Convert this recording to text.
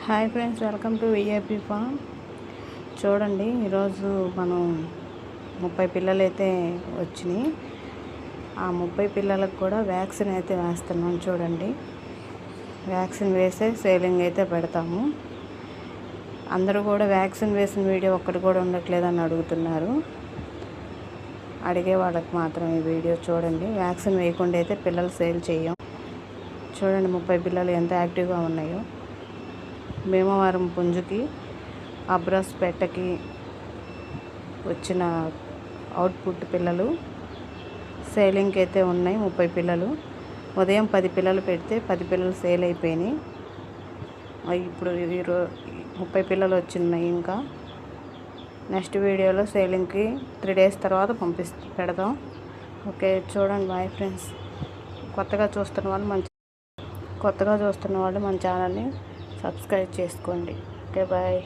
Hi friends, welcome to VIP farm. చూడండి, ఈరోజు మనం 30 పిల్లలు అయితే వచ్చినాయి. ఆ 30 పిల్లలకు కూడా వ్యాక్సిన్ అయితే వేస్తున్నాం. చూడండి, వ్యాక్సిన్ వేసే సేలింగ్ అయితే పెడతాము. అందరూ కూడా వ్యాక్సిన్ వేసిన వీడియో ఒక్కటి కూడా ఉండట్లేదని అడుగుతున్నారు. అడిగే వాళ్ళకి మాత్రం ఈ వీడియో చూడండి. వ్యాక్సిన్ వేయకుండా అయితే పిల్లలు సేల్ చేయం. చూడండి, 30 పిల్లలు ఎంత యాక్టివ్గా ఉన్నాయో. భీమవరం పుంజుకి, అబ్రాస్పేటకి వచ్చిన అవుట్పుట్ పిల్లలు సేలింగ్కి అయితే ఉన్నాయి. 30 పిల్లలు ఉదయం 10 పిల్లలు పెడితే 10 పిల్లలు సేల్ అయిపోయినాయి. ఇప్పుడు 30 పిల్లలు వచ్చినాయి. ఇంకా నెక్స్ట్ వీడియోలో సేలింగ్కి 3 days తర్వాత పెడదాం. ఓకే, చూడండి. Bye friends. కొత్తగా చూస్తున్న వాళ్ళు మన ఛానల్ని సబ్స్క్రైబ్ చేసుకోండి. Okay, bye.